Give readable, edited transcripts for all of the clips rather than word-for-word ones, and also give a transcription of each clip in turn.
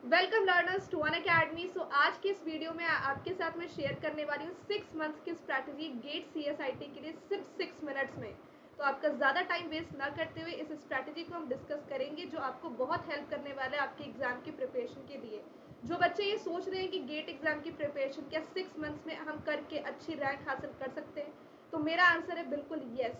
Welcome learners to Unacademy. So आज की इस वीडियो में आपके साथ मैं शेयर करने वाली हूँ 6 मंथ्स की स्ट्रैटेजी गेट CSIT के लिए सिर्फ 6 मिनट्स में। तो आपका ज़्यादा टाइम वेस्ट ना करते हुए इस स्ट्रैटेजी को हम डिस्कस करेंगे जो आपको बहुत हेल्प करने वाला है आपके एग्जाम की प्रिपरेशन के लिए। जो बच्चे ये सोच रहे हैं कि गेट एग्जाम की प्रिपरेशन क्या 6 मंथ्स में हम करके अच्छी रैंक हासिल कर सकते हैं, तो मेरा आंसर है बिल्कुल येस।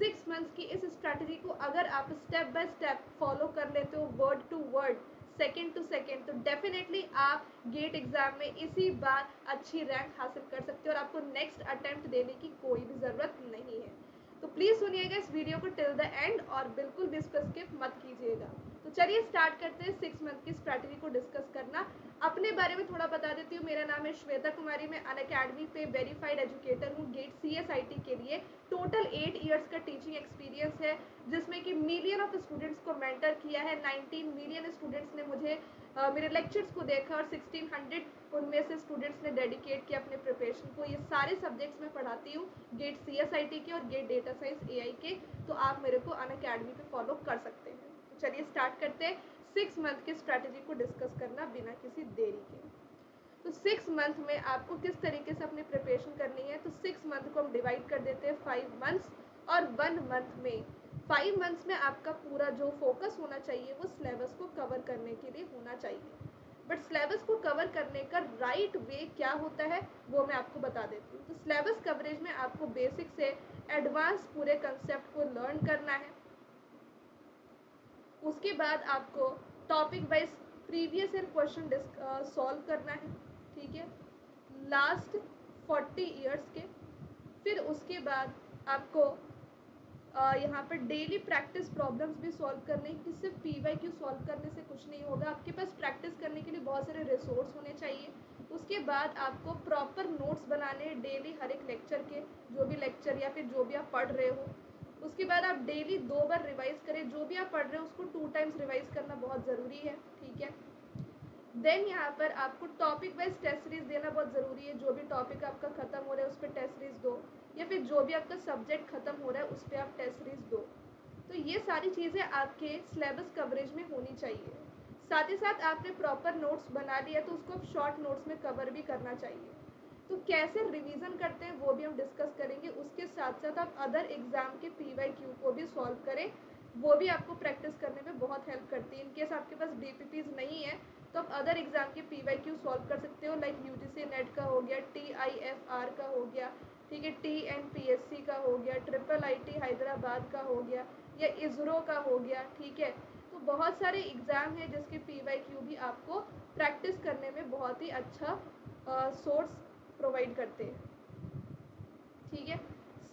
6 मंथ्स की इस स्ट्रैटेजी को अगर आप स्टेप बाय स्टेप फॉलो कर लेते हो word to word, second to second, तो डेफिनेटली आप गेट एग्जाम में इसी बार अच्छी रैंक हासिल कर सकते हो और आपको नेक्स्ट अटेम्प्ट देने की कोई भी ज़रूरत नहीं है। तो प्लीज़ सुनिएगा इस वीडियो को टिल द एंड और बिल्कुल भी इसको स्किप मत कीजिएगा। तो चलिए स्टार्ट करते हैं 6 मंथ की स्ट्रैटेजी को डिस्कस करना। अपने बारे में थोड़ा बता देती हूँ। मेरा नाम है श्वेता कुमारी, मैं अनअकैडमी पे वेरीफाइड एजुकेटर हूँ गेट CSIT के लिए। टोटल 8 इयर्स का टीचिंग एक्सपीरियंस है जिसमें कि मिलियन ऑफ स्टूडेंट्स को मेंटर किया है। 19 मिलियन स्टूडेंट्स ने मुझे मेरे लेक्चर्स को देखा और 1600 उनमें से स्टूडेंट्स ने डेडिकेट किया अपने प्रिपरेशन को। ये सारे सब्जेक्ट्स मैं पढ़ाती हूँ गेट CSIT के और गेट डेटा साइंस AI के। तो आप मेरे को अनअकैडमी पे फॉलो कर सकते हैं। तो चलिए स्टार्ट करते हैं 6 मंथ की स्ट्रैटेजी को डिस्कस करना बिना किसी देरी के। तो 6 मंथ में आपको किस तरीके से अपनी प्रिपरेशन करनी है, तो 6 मंथ को हम डिवाइड कर देते हैं 5 मंथ्स और 1 मंथ में। 5 मंथ्स में आपका पूरा जो फोकस होना चाहिए वो सिलेबस को कवर करने के लिए होना चाहिए। बट सिलेबस को कवर करने का राइट वे क्या होता है वो मैं आपको बता देती हूँ। तो सिलेबस कवरेज में आपको बेसिक से एडवांस पूरे कंसेप्ट को लर्न करना है। उसके बाद आपको topic wise previous year question solve करना है, ठीक है, लास्ट 40 इयर्स के। फिर उसके बाद आपको यहाँ पर डेली प्रैक्टिस प्रॉब्लम्स भी सॉल्व करने हैं कि सिर्फ PYQ सॉल्व करने से कुछ नहीं होगा। आपके पास प्रैक्टिस करने के लिए बहुत सारे रिसोर्स होने चाहिए। उसके बाद आपको प्रॉपर नोट्स बनाने हैं डेली हर एक लेक्चर के, जो भी लेक्चर या फिर जो भी आप पढ़ रहे हो। उसके बाद आप डेली 2 बार रिवाइज करें। जो भी आप पढ़ रहे हो उसको 2 टाइम्स रिवाइज करना बहुत ज़रूरी है, ठीक है। देन यहाँ पर आपको टॉपिक वाइज टेस्ट सीरीज देना बहुत ज़रूरी है। जो भी टॉपिक आपका ख़त्म हो रहा है उस पर टेस्ट सीरीज दो, या फिर जो भी आपका सब्जेक्ट ख़त्म हो रहा है उस पर आप टेस्ट सीरीज दो। तो ये सारी चीज़ें आपके सिलेबस कवरेज में होनी चाहिए। साथ ही साथ आपने प्रॉपर नोट्स बना लिया तो उसको आप शॉर्ट नोट्स में कवर भी करना चाहिए। तो कैसे रिवीजन करते हैं वो भी हम डिस्कस करेंगे। उसके साथ साथ आप अदर एग्ज़ाम के PYQ को भी सॉल्व करें, वो भी आपको प्रैक्टिस करने में बहुत हेल्प करती है। इनकेस आपके पास DPPs नहीं है तो आप अदर एग्ज़ाम के PYQ सॉल्व कर सकते हो, लाइक UGC नेट का हो गया, TIFR का हो गया, ठीक है, TNPSC का हो गया, IIIT हैदराबाद का हो गया, या ISRO का हो गया, ठीक है। तो बहुत सारे एग्ज़ाम हैं जिसके PYQ भी आपको प्रैक्टिस करने में बहुत ही अच्छा सोर्स प्रोवाइड करते हैं, ठीक है।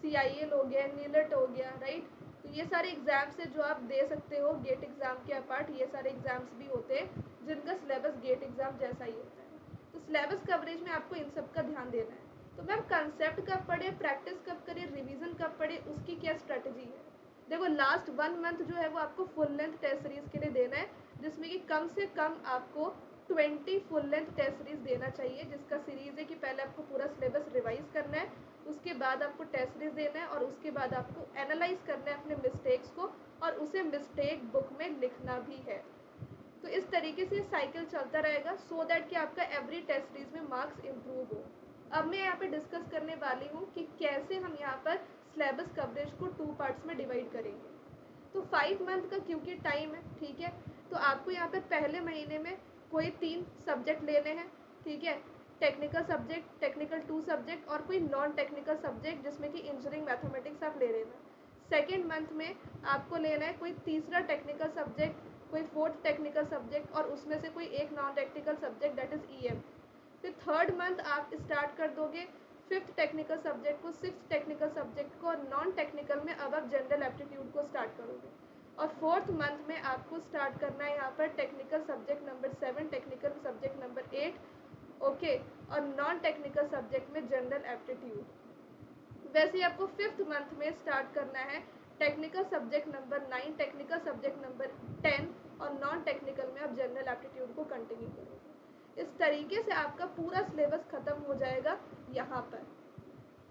CIL हो गया, नीलट हो गया, राइट। तो ये सारे एग्ज़ाम्स हैं जो आप दे सकते हो गेट एग्ज़ाम के अपार्ट। ये सारे एग्ज़ाम्स भी होते हैं जिनका सिलेबस गेट एग्ज़ाम जैसा ही होता है। तो सिलेबस कवरेज में आपको इन सब का ध्यान देना है। तो मैम कंसेप्ट कब पढ़े, प्रैक्टिस कब करें, रिविज़न कब पढ़े, उसकी क्या स्ट्रेटजी है। देखो लास्ट 1 मंथ जो है वो आपको फुल लेंथ टेस्ट सीरीज़ के लिए देना है, जिसमें कि कम से कम आपको 20 फुल लेंथ टेस्ट सीरीज़ देना चाहिए, जिसका सीरीज़ है कि पहले आपको पूरा सिलेबस रिवाइज करना है, उसके बाद आपको टेस्ट सीरीज देना है और उसके बाद आपको एनालाइज करना है अपने मिस्टेक्स को और उसे मिस्टेक बुक में लिखना भी है। तो इस तरीके से साइकिल चलता रहेगा सो दैट कि आपका एवरी टेस्ट सीरीज में मार्क्स इम्प्रूव हो। अब मैं यहाँ पे डिस्कस करने वाली हूँ कि कैसे हम यहाँ पर सिलेबस कवरेज को 2 पार्ट्स में डिवाइड करेंगे। तो 5 मंथ का क्योंकि टाइम है, ठीक है, तो आपको यहाँ पर पहले महीने में कोई 3 सब्जेक्ट लेने हैं, ठीक है। टेक्निकल सब्जेक्ट, टेक्निकल 2 सब्जेक्ट और कोई नॉन टेक्निकल सब्जेक्ट जिसमें कि इंजीनियरिंग मैथमेटिक्स आप ले लेना। सेकेंड मंथ में आपको लेना है कोई तीसरा टेक्निकल सब्जेक्ट, कोई फोर्थ टेक्निकल सब्जेक्ट और उसमें से कोई एक non technical subject that is EM। फिर थर्ड मंथ आप स्टार्ट कर दोगे 5th टेक्निकल सब्जेक्ट को, 6th टेक्निकल सब्जेक्ट को और नॉन टेक्निकल में अब आप जनरल एप्टीट्यूड को स्टार्ट करोगे। और फोर्थ मंथ में आपको स्टार्ट करना है यहाँ पर technical subject number 7, technical subject number 8, okay, और नॉन टेक्निकल सब्जेक्ट में जनरल एप्टीट्यूड। वैसे ही आपको 5th मंथ में स्टार्ट करना है technical subject number 9, technical subject number 10 और नॉन टेक्निकल में आप जनरल एप्टीट्यूड को कंटिन्यू करोगे। इस तरीके से आपका पूरा सिलेबस खत्म हो जाएगा यहाँ पर।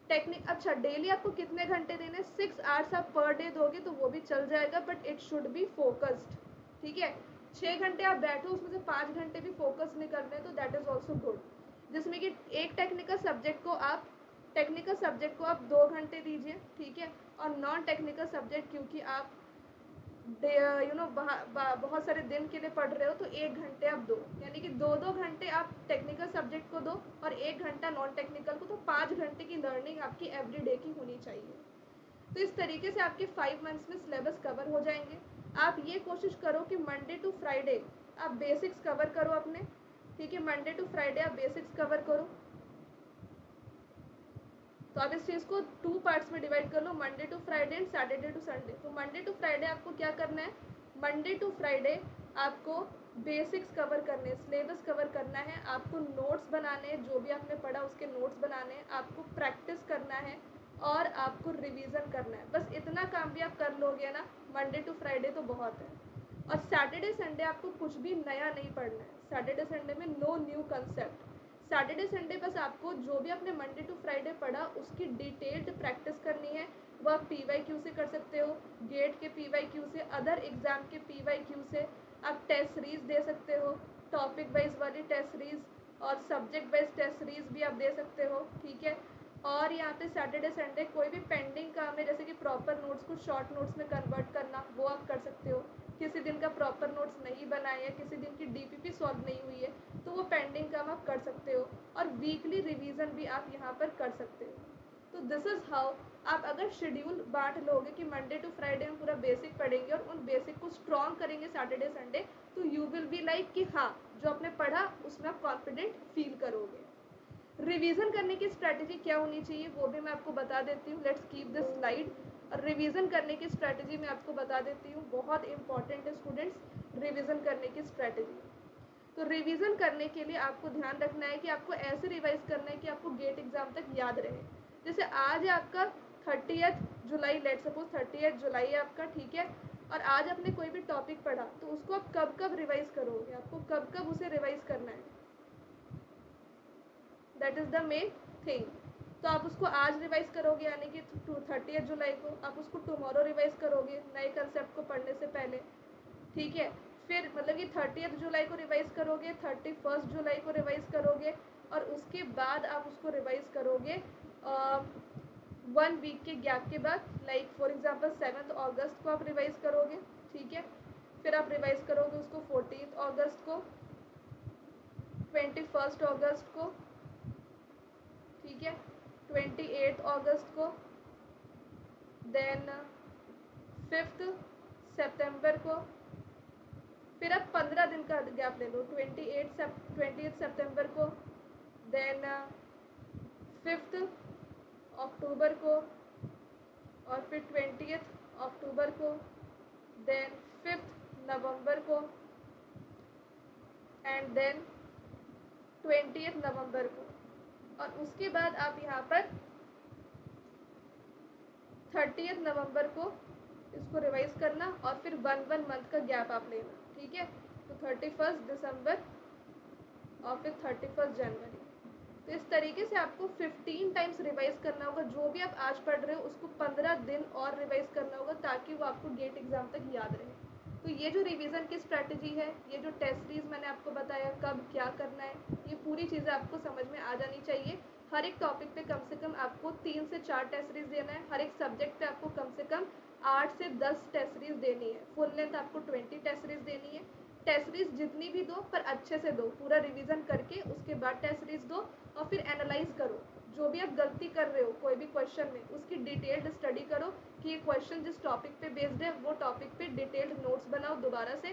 अच्छा, डेली आपको कितने घंटे देने, 6 आवर्स आप पर डे दोगे तो वो भी चल जाएगा, but it should be focused, ठीक है। 6 घंटे आप बैठो, उसमें से 5 घंटे भी फोकस नहीं करने, तो दैट इज़ ऑल्सो गुड। जिसमें कि एक टेक्निकल सब्जेक्ट को आप 2 घंटे दीजिए, ठीक है, और नॉन टेक्निकल सब्जेक्ट क्योंकि आप बहुत सारे दिन के लिए पढ़ रहे हो, तो 1 घंटे आप दो, यानी कि 2-2 घंटे आप टेक्निकल सब्जेक्ट को दो और 1 घंटा नॉन टेक्निकल को, तो 5 घंटे की लर्निंग आपकी एवरीडे की होनी चाहिए। तो इस तरीके से आपके 5 मंथ्स में सिलेबस कवर हो जाएंगे। आप ये कोशिश करो कि मंडे टू फ्राइडे आप बेसिक्स कवर करो अपने, ठीक है, मंडे टू फ्राइडे आप बेसिक्स कवर करो। तो आप इस चीज़ को 2 पार्ट्स में डिवाइड कर लो, Monday to Friday and Saturday to Sunday. तो मंडे टू फ्राइडे आपको क्या करना है, मंडे टू फ्राइडे आपको बेसिक्स कवर करने, सिलेबस कवर करना है, आपको नोट्स बनाने हैं, जो भी आपने पढ़ा उसके नोट्स बनाने हैं, आपको प्रैक्टिस करना है और आपको रिवीजन करना है। बस इतना काम भी आप कर लोगे ना, मंडे टू फ्राइडे तो बहुत है। और सैटरडे संडे आपको कुछ भी नया नहीं पढ़ना है। सैटरडे संडे में no new concept. Saturday Sunday बस आपको जो भी आपने मंडे टू फ्राइडे पढ़ा उसकी डिटेल्ड प्रैक्टिस करनी है। वो आप PYQ से कर सकते हो, गेट के PYQ से, अदर एग्ज़ाम के PYQ से, आप टेस्ट सीरीज दे सकते हो, टॉपिक वाइज वाली टेस्ट सीरीज और सब्जेक्ट वाइज टेस्ट सीरीज भी आप दे सकते हो, ठीक है। और यहाँ पे सैटरडे संडे कोई भी पेंडिंग काम है, जैसे कि प्रॉपर नोट्स को शॉर्ट नोट्स में कन्वर्ट करना, वो आप कर सकते हो। किसी दिन का प्रॉपर नोट्स नहीं बना है, किसी दिन की DPP सॉल्व नहीं हुई है, तो वो पेंडिंग काम आप कर सकते हो। और वीकली रिवीजन भी आप यहाँ पर कर सकते हो। तो दिस इज़ हाउ आप अगर शेड्यूल बांट लोगे कि मंडे टू फ्राइडे हम पूरा बेसिक पढ़ेंगे और उन बेसिक को स्ट्रॉन्ग करेंगे सैटरडे संडे, तो यू विल बी लाइक कि हाँ, जो आपने पढ़ा उसमें आप कॉन्फिडेंट फील करोगे। रिवीजन करने की स्ट्रैटेजी क्या होनी चाहिए वो भी मैं आपको बता देती हूँ। Let's keep this slide. और रिवीजन करने की स्ट्रैटेजी मैं आपको बता देती हूँ, बहुत इंपॉर्टेंट है स्टूडेंट्स, रिवीजन करने की स्ट्रैटेजी। तो रिवीजन करने के लिए आपको ध्यान रखना है कि आपको ऐसे रिवाइज करना है कि आपको गेट एग्जाम तक याद रहे। जैसे आज है आपका 30 जुलाई, लेट सपोज 30 जुलाई है आपका, ठीक है, और आज आपने कोई भी टॉपिक पढ़ा तो उसको आप कब कब रिवाइज करोगे, आपको कब कब उसे रिवाइज करना है, that is the main thing. तो आप उसको आज रिवाइज करोगे, यानी कि 30 जुलाई को, आप उसको टुमारो रिवाइज करोगे नए कंसेप्ट को पढ़ने से पहले, ठीक है। फिर मतलब कि 30 जुलाई को रिवाइज करोगे, 31 जुलाई को रिवाइज करोगे, और उसके बाद आप उसको रिवाइज करोगे 1 वीक के गैप के बाद, लाइक फॉर एग्जांपल 7 अगस्त को आप रिवाइज करोगे, ठीक है। फिर आप रिवाइज करोगे उसको 14 अगस्त को, 21 अगस्त को, ठीक है, 28 अगस्त को, देन 5 सितंबर को। फिर आप 15 दिन का गैप ले लो, 28 सितंबर को, देन 5 अक्टूबर को, और फिर 20 अक्टूबर को, देन 5 नवंबर को, एंड देन 20 नवंबर को। और उसके बाद आप यहाँ पर 30 नवंबर को इसको रिवाइज करना, और फिर 1 मंथ का गैप आप लेना, ठीक है। तो 31 दिसंबर और फिर 31 जनवरी। तो इस तरीके से आपको 15 टाइम्स रिवाइज करना होगा। जो भी आप आज पढ़ रहे हो उसको 15 दिन और रिवाइज करना होगा, ताकि वो आपको गेट एग्जाम तक याद रहे। तो ये जो रिवीजन की स्ट्रैटेजी है, ये जो टेस्ट सीरीज मैंने आपको बताया कब क्या करना है, ये पूरी चीज़ें आपको समझ में आ जानी चाहिए। हर एक टॉपिक पे कम से कम आपको 3 से 4 टेस्ट सीरीज देना है। हर एक सब्जेक्ट पे आपको कम से कम 8 से 10 टेस्ट सीरीज देनी है। फुल लेंथ आपको 20 टेस्ट सीरीज देनी है। टेस्ट सीरीज जितनी भी दो, पर अच्छे से दो, पूरा रिवीजन करके उसके बाद टेस्ट सीरीज दो। और फिर एनालाइज करो, जो भी आप गलती कर रहे हो कोई भी क्वेश्चन में, उसकी डिटेल्ड स्टडी करो कि ये क्वेश्चन जिस टॉपिक पे बेस्ड है वो टॉपिक पे डिटेल्ड नोट्स बनाओ दोबारा से,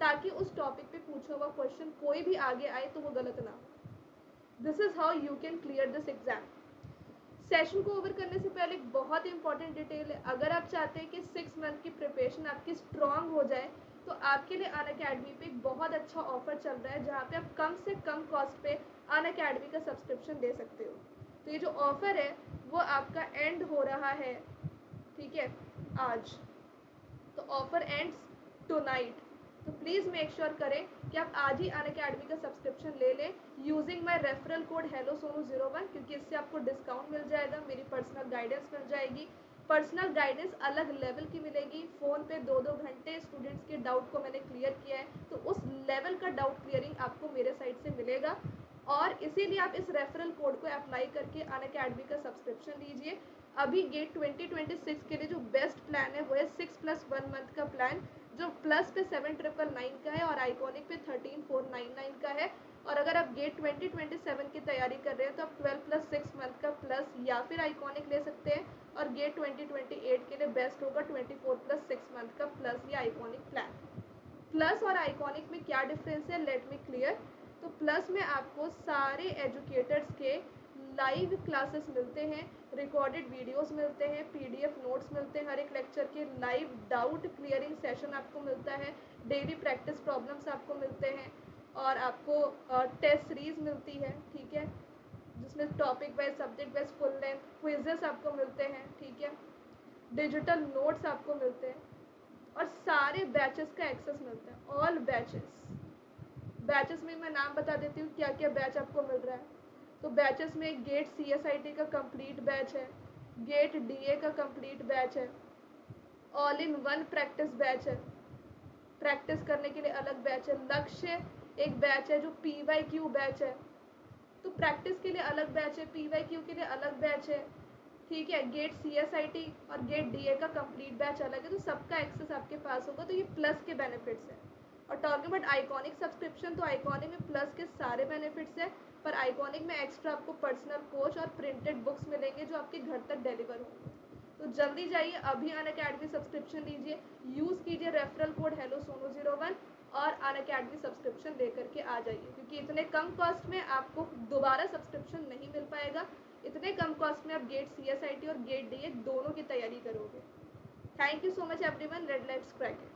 ताकि उस टॉपिक पे पूछा हुआ क्वेश्चन कोई भी आगे आए तो वो गलत ना हो। This is how you can clear this exam. Session को ओवर करने से पहले एक बहुत इंपॉर्टेंट डिटेल है, अगर आप चाहते हैं कि 6 मंथ की प्रिपरेशन आपकी स्ट्रांग हो जाए, तो आपके लिए अनअकैडमी पे एक बहुत अच्छा ऑफर चल रहा है, जहाँ पे आप कम से कम कॉस्ट पे अनअकैडमी का सब्सक्रिप्शन ले सकते हो। तो ये जो ऑफर है वो आपका एंड हो रहा है, ठीक है, आज। तो ऑफर एंड्स टुनाइट। तो प्लीज़ मेक श्योर करें कि आप आज ही अनअकैडमी का सब्सक्रिप्शन ले लें using my referral code HelloSonu01, क्योंकि इससे आपको डिस्काउंट मिल जाएगा, मेरी पर्सनल गाइडेंस मिल जाएगी, पर्सनल गाइडेंस अलग लेवल की मिलेगी। फ़ोन पे 2-2 घंटे स्टूडेंट्स के डाउट को मैंने क्लियर किया है, तो उस लेवल का डाउट क्लियरिंग आपको मेरे साइड से मिलेगा। और इसीलिए आप इस रेफरल कोड को अप्लाई करके अनअकैडमी का सब्सक्रिप्शन लीजिए। अभी गेट 2026 के लिए जो बेस्ट प्लान है वो है 6+1 मंथ का प्लान, जो प्लस पे 7,999 का है और आइकॉनिक पे 13,499 का है। और अगर आप गेट 2027 की तैयारी कर रहे हैं तो आप 12+6 मंथ का प्लस या फिर आइकॉनिक ले सकते हैं। और गेट 2028 के लिए बेस्ट होगा 24+6 मंथ का प्लस या आइकॉनिक प्लान। प्लस और आइकॉनिक में क्या डिफरेंस है, लेट मी क्लियर। तो प्लस में आपको सारे एजुकेटर्स के लाइव क्लासेस मिलते हैं, रिकॉर्डेड वीडियोस मिलते हैं, पीडीएफ नोट्स मिलते हैं, हर एक लेक्चर के लाइव डाउट क्लियरिंग सेशन आपको मिलता है, डेली प्रैक्टिस प्रॉब्लम्स आपको मिलते हैं, और आपको टेस्ट सीरीज मिलती है, ठीक है, जिसमें topic wise subject wise full length quizzes आपको मिलते हैं, ठीक है, डिजिटल नोट्स आपको मिलते हैं, और सारे बैचेस का एक्सेस मिलता है। ऑल बैचेस में मैं नाम बता देती हूँ क्या क्या बैच आपको मिल रहा है। तो बैचेस में गेट CSIT का कंप्लीट बैच है, गेट DA का कंप्लीट बैच है, all in one practice batch है, प्रैक्टिस करने के लिए अलग बैच है, लक्ष्य एक बैच है जो PYQ बैच है, तो प्रैक्टिस के लिए अलग बैच है, PYQ के लिए अलग बैच है, ठीक है। गेट CSIT और गेट DA का कंप्लीट बैच अलग है, तो सबका एक्सेस आपके पास होगा। तो ये प्लस के बेनिफिट्स हैं। और टॉकिंग अबाउट आइकॉनिक सब्सक्रिप्शन, तो आइकॉनिक में प्लस के सारे बेनिफिट्स हैं, पर आइकॉनिक में एक्स्ट्रा आपको पर्सनल कोच और प्रिंटेड बुक्स मिलेंगे जो आपके घर तक डिलीवर होंगे। तो जल्दी जाइए अभी अनअकैडमी सब्सक्रिप्शन लीजिए, यूज़ कीजिए रेफरल कोड हेलो सोनू 01 और अनअकैडमी सब्सक्रिप्शन लेकर के आ जाइए, क्योंकि इतने कम कॉस्ट में आपको दोबारा सब्सक्रिप्शन नहीं मिल पाएगा। इतने कम कॉस्ट में आप गेट CSIT और गेट DA दोनों की तैयारी करोगे। Thank you so much everyone, let's crack it.